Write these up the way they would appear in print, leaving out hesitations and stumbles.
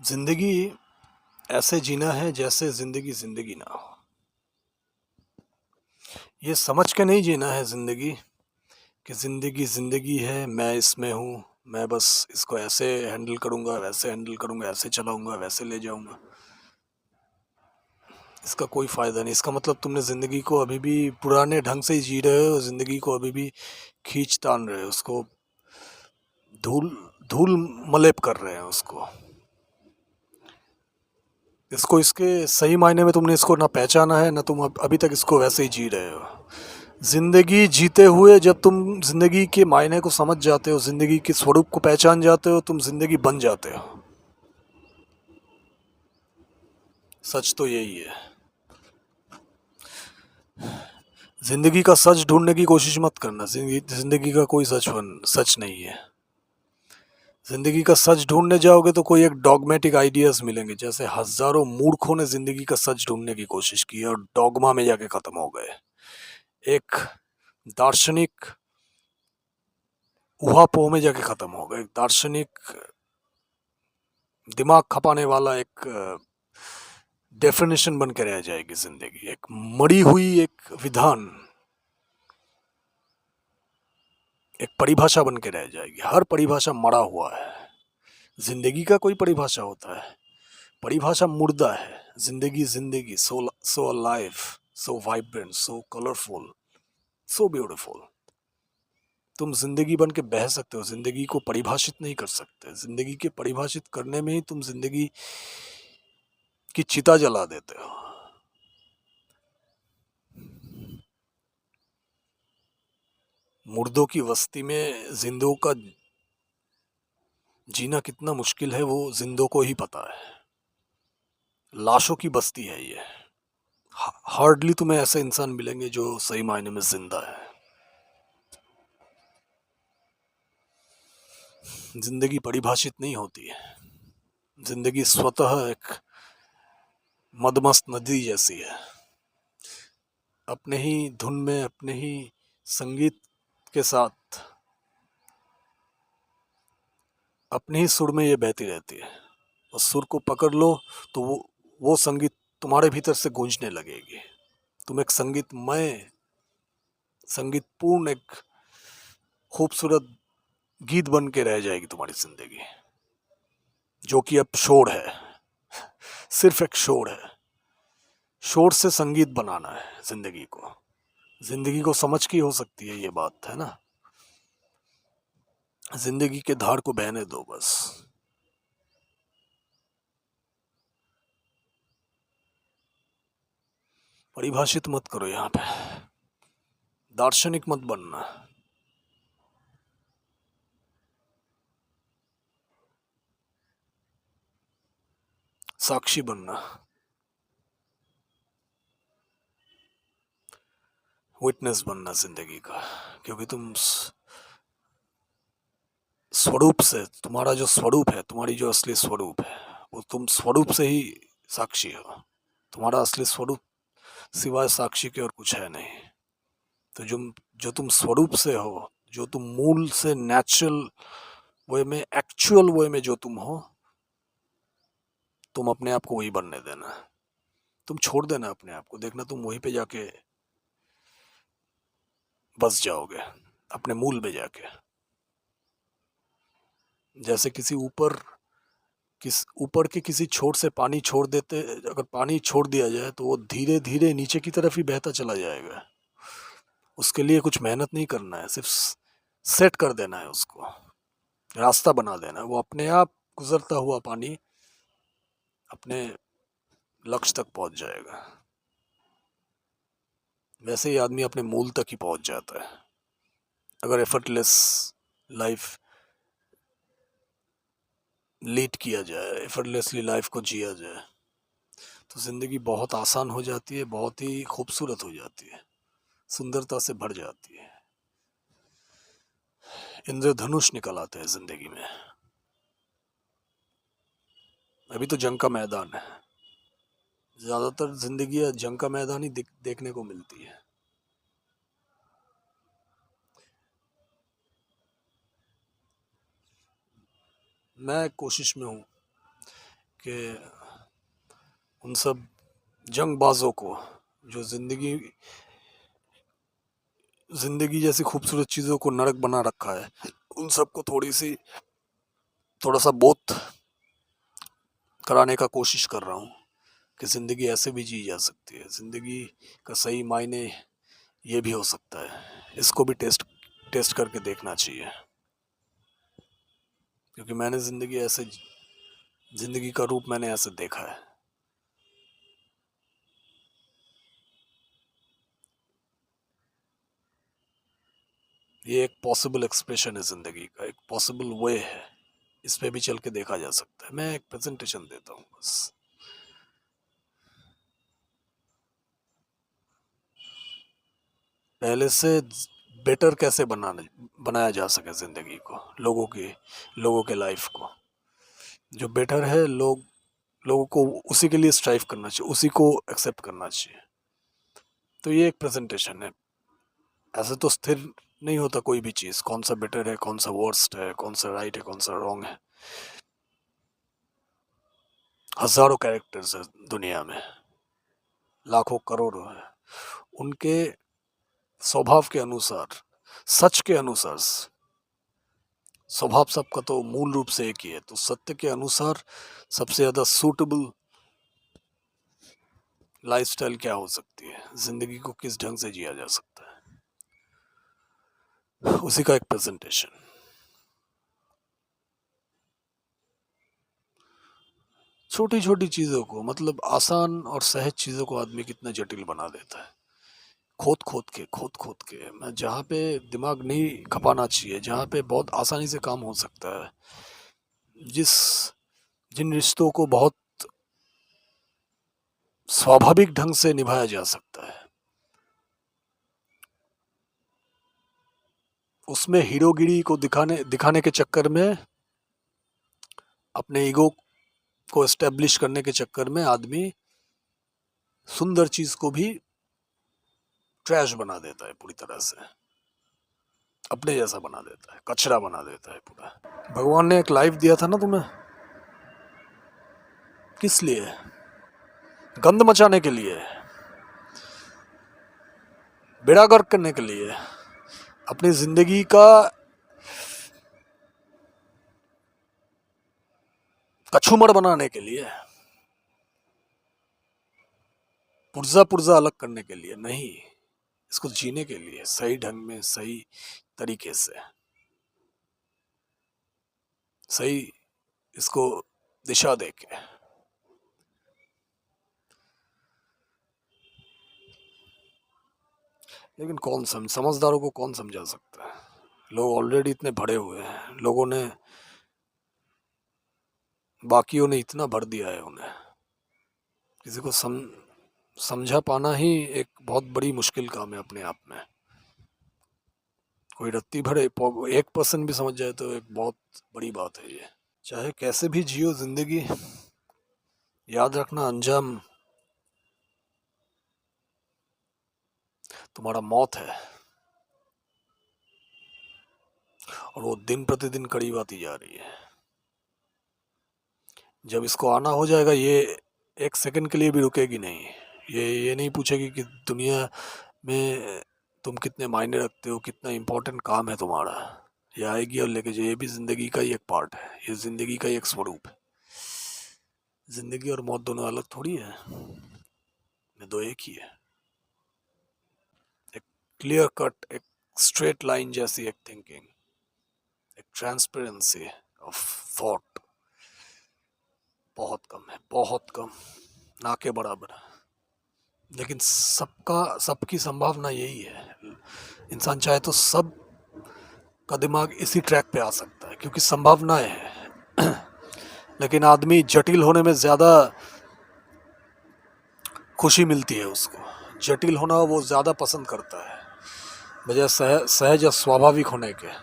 जिंदगी ऐसे जीना है जैसे जिंदगी जिंदगी ना हो। ये समझ के नहीं जीना है जिंदगी कि जिंदगी जिंदगी है, मैं इसमें हूँ। मैं बस इसको ऐसे हैंडल करूंगा, वैसे हैंडल करूंगा, ऐसे चलाऊंगा, वैसे ले जाऊंगा। इसका कोई फायदा नहीं। इसका मतलब तुमने जिंदगी को अभी भी पुराने ढंग से ही जी रहे हो, जिंदगी को अभी भी खींच तान रहे हो, उसको धूल धूल मलेप कर रहे हैं उसको। इसको इसके सही मायने में तुमने इसको ना पहचाना है, ना तुम अभी तक इसको वैसे ही जी रहे हो। जिंदगी जीते हुए जब तुम जिंदगी के मायने को समझ जाते हो, जिंदगी के स्वरूप को पहचान जाते हो, तुम जिंदगी बन जाते हो। सच तो यही है। जिंदगी का सच ढूंढने की कोशिश मत करना। जिंदगी का कोई सच नहीं है। जिंदगी का सच ढूंढने जाओगे तो कोई एक डॉगमेटिक आइडियाज मिलेंगे, जैसे हजारों मूर्खों ने जिंदगी का सच ढूंढने की कोशिश की और डॉगमा में जाके खत्म हो गए। एक दार्शनिक उहापोह में जाके खत्म हो गए। एक दार्शनिक दिमाग खपाने वाला एक डेफिनेशन बन के रह जाएगी जिंदगी। एक मड़ी हुई एक विधान, एक परिभाषा बन के रह जाएगी। हर परिभाषा मरा हुआ है। जिंदगी का कोई परिभाषा होता है? परिभाषा मुर्दा है। जिंदगी जिंदगी, so so alive, so vibrant, so colourful, so beautiful. तुम जिंदगी बन के बह सकते हो, जिंदगी को परिभाषित नहीं कर सकते। जिंदगी के परिभाषित करने में ही तुम जिंदगी की चिता जला देते हो। मुर्दों की बस्ती में जिंदों का जीना कितना मुश्किल है वो जिंदों को ही पता है। लाशों की बस्ती है ये। हार्डली तुम्हें ऐसे इंसान मिलेंगे जो सही मायने में जिंदा है। जिंदगी परिभाषित नहीं होती है। जिंदगी स्वतः एक मदमस्त नदी जैसी है। अपने ही धुन में, अपने ही संगीत के साथ, अपने ही सुर में ये बहती रहती है। उस सुर को पकड़ लो तो वो संगीत तुम्हारे भीतर से गूंजने लगेगी। तुम एक संगीतमय, संगीतपूर्ण एक खूबसूरत गीत बन के रह जाएगी तुम्हारी जिंदगी, जो कि अब शोर है। सिर्फ एक शोर है। शोर से संगीत बनाना है जिंदगी को। जिंदगी को समझ की हो सकती है ये बात, है ना? जिंदगी के धार को बहने दो बस। परिभाषित मत करो यहाँ पे। दार्शनिक मत बनना। साक्षी बनना। विटनेस बनना जिंदगी का। क्योंकि तुम स्वरूप से, तुम्हारा जो स्वरूप है, तुम्हारी जो असली स्वरूप है, वो तुम स्वरूप से ही साक्षी हो। तुम्हारा असली स्वरूप सिवाय साक्षी के और कुछ है नहीं। तो जो तुम स्वरूप से हो, जो तुम मूल से नेचुरल वे में, एक्चुअल वे में जो तुम हो, तुम अपने आप को वही बनने देना। तुम छोड़ देना अपने आप को, देखना तुम वहीं पे जाके बस जाओगे, अपने मूल में जाके। जैसे ऊपर के किसी छोर से पानी छोड़ देते, अगर पानी छोड़ दिया जाए तो वो धीरे धीरे नीचे की तरफ ही बहता चला जाएगा। उसके लिए कुछ मेहनत नहीं करना है, सिर्फ सेट कर देना है उसको, रास्ता बना देना है। वो अपने आप गुजरता हुआ पानी अपने लक्ष्य तक पहुंच जाएगा। वैसे ही आदमी अपने मूल तक ही पहुंच जाता है, अगर एफर्टलेस लाइफ लीड किया जाए, एफर्टलेसली लाइफ को जिया जाए, तो ज़िंदगी बहुत आसान हो जाती है, बहुत ही खूबसूरत हो जाती है, सुंदरता से भर जाती है। इंद्रधनुष निकल आते हैं ज़िंदगी में। अभी तो जंग का मैदान है। ज़्यादातर ज़िंदगी जंग का मैदान ही देखने को मिलती है। मैं कोशिश में हूँ कि उन सब जंगबाजों को जो जिंदगी जैसी खूबसूरत चीज़ों को नरक बना रखा है, उन सबको थोड़ा सा बोध कराने का कोशिश कर रहा हूँ कि ज़िंदगी ऐसे भी जी जा सकती है। ज़िंदगी का सही मायने ये भी हो सकता है। इसको भी टेस्ट करके देखना चाहिए, क्योंकि मैंने ज़िंदगी का रूप मैंने ऐसे देखा है। ये एक पॉसिबल एक्सप्रेशन है ज़िंदगी का, एक पॉसिबल वे है। इस पे भी चल के देखा जा सकता है। मैं एक प्रेजेंटेशन देता हूँ बस। पहले से बेटर कैसे बनाया जा सके ज़िंदगी को, लोगों के लाइफ को। जो बेटर है, लोगों को उसी के लिए स्ट्राइव करना चाहिए, उसी को एक्सेप्ट करना चाहिए। तो ये एक प्रेजेंटेशन है। ऐसे तो स्थिर नहीं होता कोई भी चीज़, कौन सा बेटर है, कौन सा वर्स्ट है, कौन सा राइट है, कौन सा रॉन्ग है। हजारों कैरेक्टर्स है दुनिया में, लाखों करोड़ों है। उनके स्वभाव के अनुसार, सच के अनुसार, स्वभाव सबका तो मूल रूप से एक ही है, तो सत्य के अनुसार सबसे ज्यादा सूटेबल लाइफस्टाइल क्या हो सकती है, जिंदगी को किस ढंग से जिया जा सकता है, उसी का एक प्रेजेंटेशन। छोटी छोटी चीजों को, मतलब आसान और सहज चीजों को आदमी कितना जटिल बना देता है, खोद खोद के। मैं जहाँ पे दिमाग नहीं खपाना चाहिए, जहाँ पे बहुत आसानी से काम हो सकता है, जिस जिन रिश्तों को बहुत स्वाभाविक ढंग से निभाया जा सकता है, उसमें हीरोगिरी को दिखाने के चक्कर में, अपने ईगो को एस्टेब्लिश करने के चक्कर में आदमी सुंदर चीज को भी ट्रैश बना देता है, पूरी तरह से अपने जैसा बना देता है, कचरा बना देता है पूरा। भगवान ने एक लाइफ दिया था ना तुम्हें, किस लिए? गंद मचाने के लिए, बेड़ा गर्क करने के लिए, अपनी जिंदगी का कछुमड़ बनाने के लिए, पुर्जा पुर्जा अलग करने के लिए नहीं, इसको जीने के लिए, सही ढंग में, सही तरीके से, सही इसको दिशा देके। लेकिन समझदारों को कौन समझा सकता है? लोग ऑलरेडी इतने भरे हुए हैं, बाकियों ने इतना भर दिया है उन्हें। किसी को समझा पाना ही एक बहुत बड़ी मुश्किल काम है अपने आप में। कोई रत्ती भरे 1% भी समझ जाए तो एक बहुत बड़ी बात है ये। चाहे कैसे भी जियो जिंदगी, याद रखना अंजाम तुम्हारा मौत है, और वो दिन प्रतिदिन करीब आती जा रही है। जब इसको आना हो जाएगा, ये एक सेकंड के लिए भी रुकेगी नहीं। ये नहीं पूछेगी कि दुनिया में तुम कितने मायने रखते हो, कितना इम्पोर्टेंट काम है तुम्हारा। ये आएगी और लेके जाए। ये भी जिंदगी का ही एक पार्ट है, ये जिंदगी का ही एक स्वरूप है। जिंदगी और मौत दोनों अलग थोड़ी है, ये दो एक ही है। एक क्लियर कट, एक स्ट्रेट लाइन जैसी एक थिंकिंग, एक ट्रांसपेरेंसी ऑफ थॉट बहुत कम है, बहुत कम, ना के बराबर। लेकिन सबकी संभावना यही है। इंसान चाहे तो सब का दिमाग इसी ट्रैक पे आ सकता है, क्योंकि संभावनाएं है। लेकिन आदमी जटिल होने में ज्यादा खुशी मिलती है उसको, जटिल होना वो ज्यादा पसंद करता है, बजाय सहज या स्वाभाविक होने के।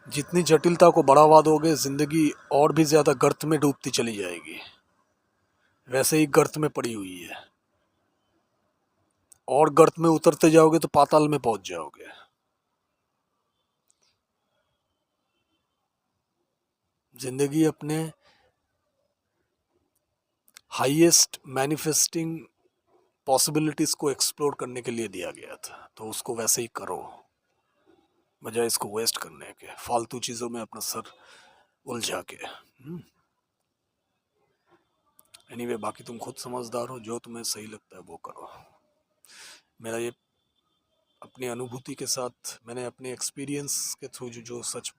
जितनी जटिलता को बढ़ावा दोगे, जिंदगी और भी ज्यादा गर्त में डूबती चली जाएगी। वैसे ही गर्त में पड़ी हुई है, और गर्त में उतरते जाओगे तो पाताल में पहुंच जाओगे। जिंदगी अपने हाईएस्ट मैनिफेस्टिंग पॉसिबिलिटीज को एक्सप्लोर करने के लिए दिया गया था, तो उसको वैसे ही करो बजाय इसको वेस्ट करने के, फालतू चीज़ों में अपना सर उलझा के। एनीवे, बाकी तुम खुद समझदार हो, जो तुम्हें सही लगता है वो करो। मेरा ये अपनी अनुभूति के साथ, मैंने अपने एक्सपीरियंस के थ्रू जो सच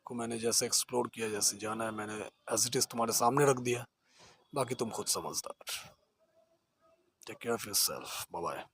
को मैंने जैसे एक्सप्लोर किया, जैसे जाना है, मैंने एज इट इज़ तुम्हारे सामने रख दिया। बाकी तुम खुद समझदार। Take care of yourself, bye bye.